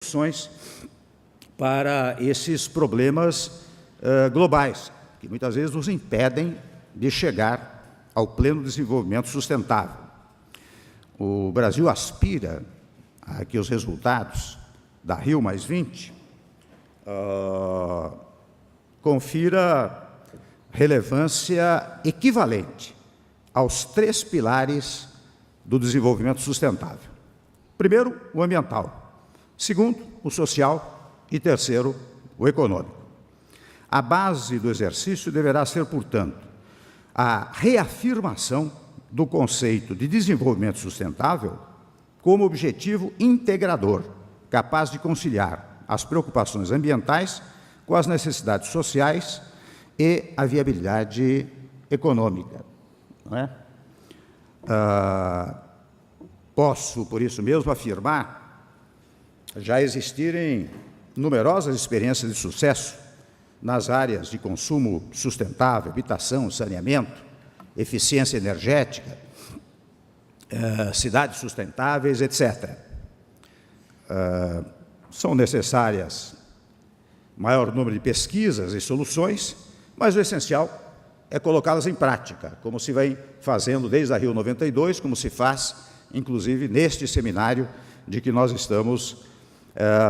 soluções para esses problemas globais, que muitas vezes nos impedem de chegar ao pleno desenvolvimento sustentável. O Brasil aspira a que os resultados da Rio+20 confira relevância equivalente aos 3 pilares do desenvolvimento sustentável. Primeiro, o ambiental. Segundo, o social. E terceiro, o econômico. A base do exercício deverá ser, portanto, a reafirmação do conceito de desenvolvimento sustentável como objetivo integrador, capaz de conciliar as preocupações ambientais com as necessidades sociais e a viabilidade econômica. Não é? Posso, por isso mesmo, afirmar já existirem numerosas experiências de sucesso nas áreas de consumo sustentável, habitação, saneamento, eficiência energética, cidades sustentáveis, etc. São necessárias maior número de pesquisas e soluções, mas o essencial é colocá-las em prática, como se vem fazendo desde a Rio92, como se faz, inclusive, neste seminário de que nós estamos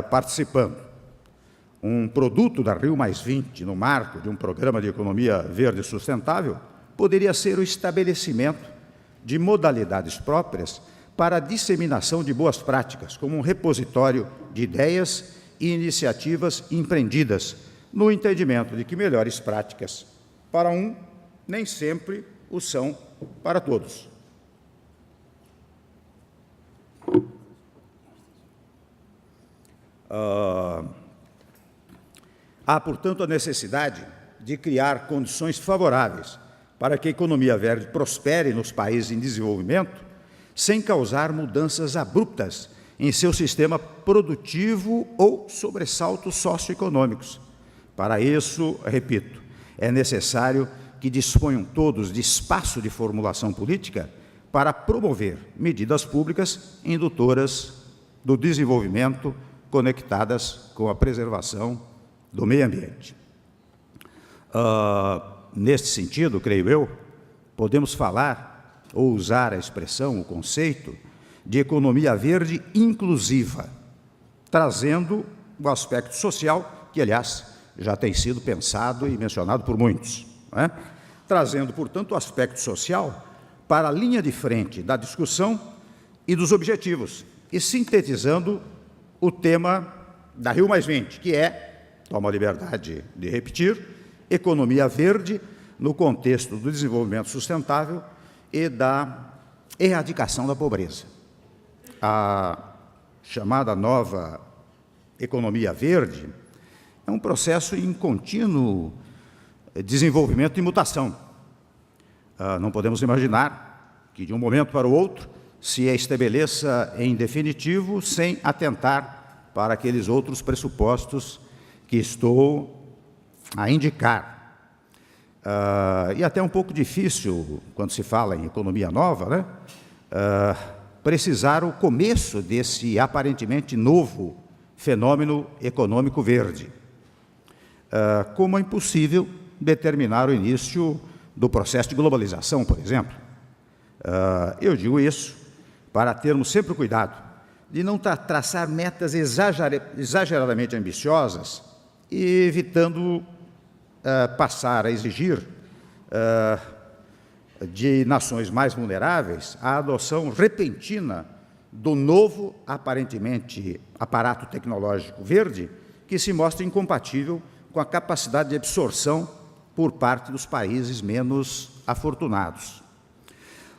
participando. Um produto da Rio+20, no marco de um programa de economia verde sustentável, poderia ser o estabelecimento de modalidades próprias para a disseminação de boas práticas, como um repositório de ideias e iniciativas empreendidas, no entendimento de que melhores práticas para um nem sempre o são para todos. Há, portanto, a necessidade de criar condições favoráveis para que a economia verde prospere nos países em desenvolvimento, sem causar mudanças abruptas em seu sistema produtivo ou sobressaltos socioeconômicos. Para isso, repito, é necessário que disponham todos de espaço de formulação política para promover medidas públicas indutoras do desenvolvimento conectadas com a preservação do meio ambiente. Neste sentido, creio eu, podemos falar ou usar a expressão, o conceito de economia verde inclusiva, trazendo o aspecto social, que, aliás, já tem sido pensado e mencionado por muitos, não é? Trazendo, portanto, o aspecto social para a linha de frente da discussão e dos objetivos, e sintetizando o tema da Rio+20, que é, tomo a liberdade de repetir, economia verde no contexto do desenvolvimento sustentável e da erradicação da pobreza. A chamada nova economia verde é um processo em contínuo desenvolvimento e mutação. Não podemos imaginar que, de um momento para o outro, se estabeleça em definitivo sem atentar para aqueles outros pressupostos que estou a indicar. E até um pouco difícil, quando se fala em economia nova, né, precisar o começo desse aparentemente novo fenômeno econômico verde. Como é impossível determinar o início do processo de globalização, por exemplo. Eu digo isso para termos sempre cuidado de não traçar metas exageradamente ambiciosas e evitando passar a exigir de nações mais vulneráveis a adoção repentina do novo, aparentemente, aparato tecnológico verde, que se mostra incompatível com a capacidade de absorção por parte dos países menos afortunados.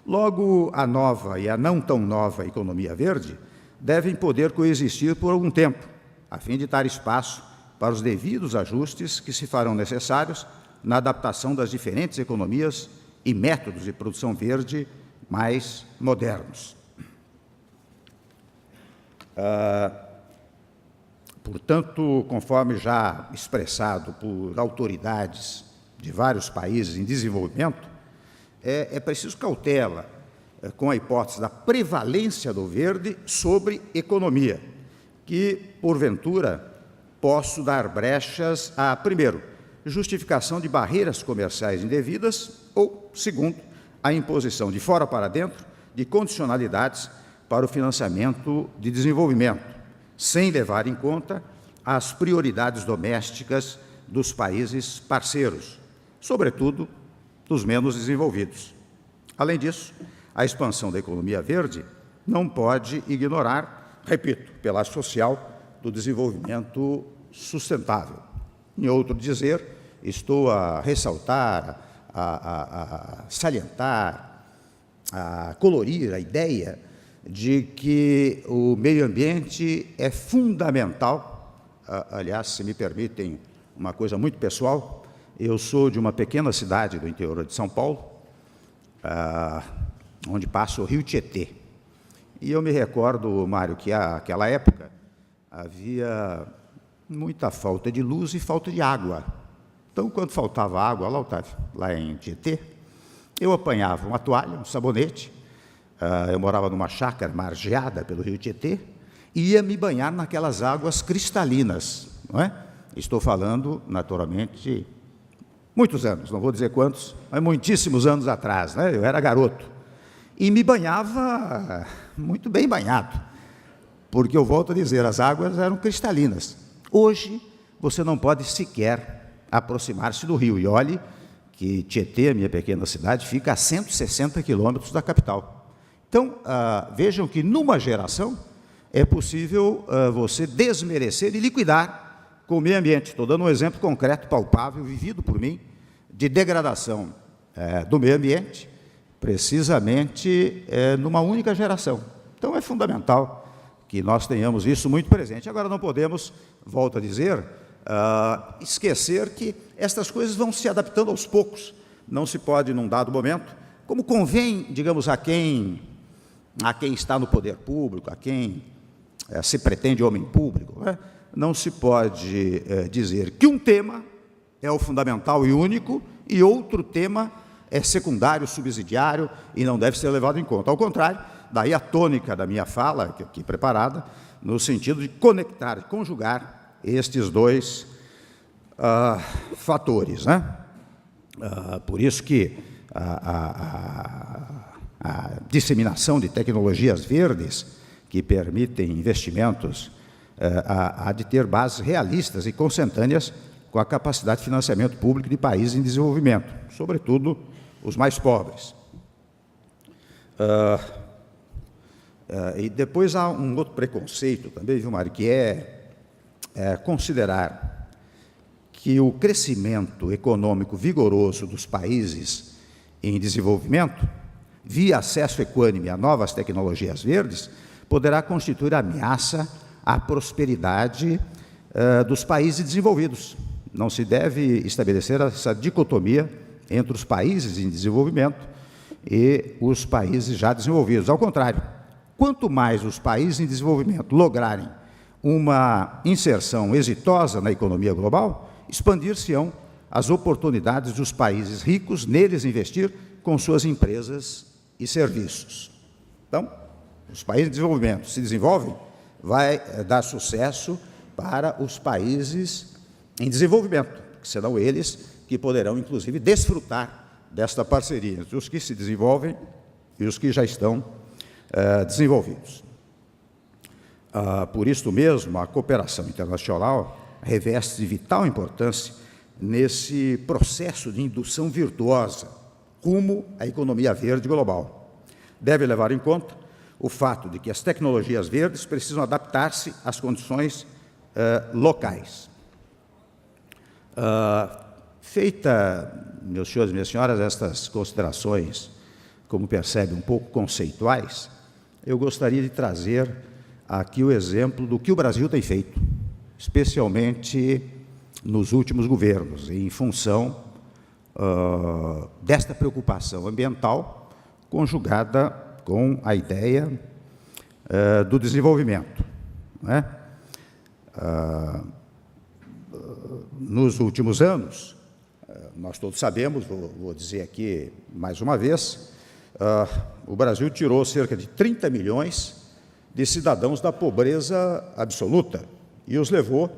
Logo, a nova e a não tão nova economia verde devem poder coexistir por algum tempo, a fim de dar espaço para os devidos ajustes que se farão necessários na adaptação das diferentes economias e métodos de produção verde mais modernos. Portanto, conforme já expressado por autoridades de vários países em desenvolvimento, é preciso cautela com a hipótese da prevalência do verde sobre economia, que, porventura, posso dar brechas a, primeiro, justificação de barreiras comerciais indevidas ou, segundo, a imposição de fora para dentro de condicionalidades para o financiamento de desenvolvimento, sem levar em conta as prioridades domésticas dos países parceiros, sobretudo dos menos desenvolvidos. Além disso, a expansão da economia verde não pode ignorar, repito, pela social do desenvolvimento sustentável. Em outro dizer, estou a ressaltar, a salientar, a colorir a ideia de que o meio ambiente é fundamental. Aliás, se me permitem uma coisa muito pessoal, eu sou de uma pequena cidade do interior de São Paulo, onde passa o rio Tietê. E eu me recordo, Mário, que naquela época havia muita falta de luz e falta de água. Então, quando faltava água, lá, Otávio, lá em Tietê, eu apanhava uma toalha, um sabonete, eu morava numa chácara margeada pelo rio Tietê, e ia me banhar naquelas águas cristalinas, não é? Estou falando, naturalmente, de muitos anos, não vou dizer quantos, mas muitíssimos anos atrás, né? Eu era garoto. E me banhava muito bem banhado, porque eu volto a dizer, as águas eram cristalinas. Hoje, você não pode sequer aproximar-se do rio. E olhe que Tietê, a minha pequena cidade, fica a 160 quilômetros da capital. Então, vejam que numa geração é possível você desmerecer e liquidar com o meio ambiente. Estou dando um exemplo concreto, palpável, vivido por mim, de degradação do meio ambiente, precisamente numa única geração. Então, é fundamental que nós tenhamos isso muito presente. Agora, não podemos, volto a dizer, esquecer que estas coisas vão se adaptando aos poucos. Não se pode, num dado momento, como convém, digamos, a quem está no poder público, a quem se pretende homem público, né? Não se pode dizer que um tema é o fundamental e único e outro tema é secundário, subsidiário e não deve ser levado em conta. Ao contrário, daí a tônica da minha fala, aqui preparada, no sentido de conectar, conjugar estes dois fatores, né? Por isso que a disseminação de tecnologias verdes que permitem investimentos há de ter bases realistas e consentâneas com a capacidade de financiamento público de países em desenvolvimento, sobretudo os mais pobres. E depois há um outro preconceito também, viu, Mário, que é considerar que o crescimento econômico vigoroso dos países em desenvolvimento, via acesso equânime a novas tecnologias verdes, poderá constituir ameaça à prosperidade dos países desenvolvidos. Não se deve estabelecer essa dicotomia entre os países em desenvolvimento e os países já desenvolvidos. Ao contrário, quanto mais os países em desenvolvimento lograrem uma inserção exitosa na economia global, expandir-se-ão as oportunidades dos países ricos neles investir com suas empresas e serviços. Então, os países em desenvolvimento se desenvolvem, vai dar sucesso para os países em desenvolvimento, que serão eles que poderão, inclusive, desfrutar desta parceria entre os que se desenvolvem e os que já estão desenvolvidos. Por isso mesmo, a cooperação internacional reveste de vital importância nesse processo de indução virtuosa rumo à economia verde global. Deve levar em conta o fato de que as tecnologias verdes precisam adaptar-se às condições locais. Feita, meus senhores e minhas senhoras, estas considerações, como percebe, um pouco conceituais, eu gostaria de trazer aqui o exemplo do que o Brasil tem feito, especialmente nos últimos governos, em função desta preocupação ambiental conjugada com a ideia do desenvolvimento, né? Nos últimos anos, nós todos sabemos, vou dizer aqui mais uma vez, o Brasil tirou cerca de 30 milhões de cidadãos da pobreza absoluta e os levou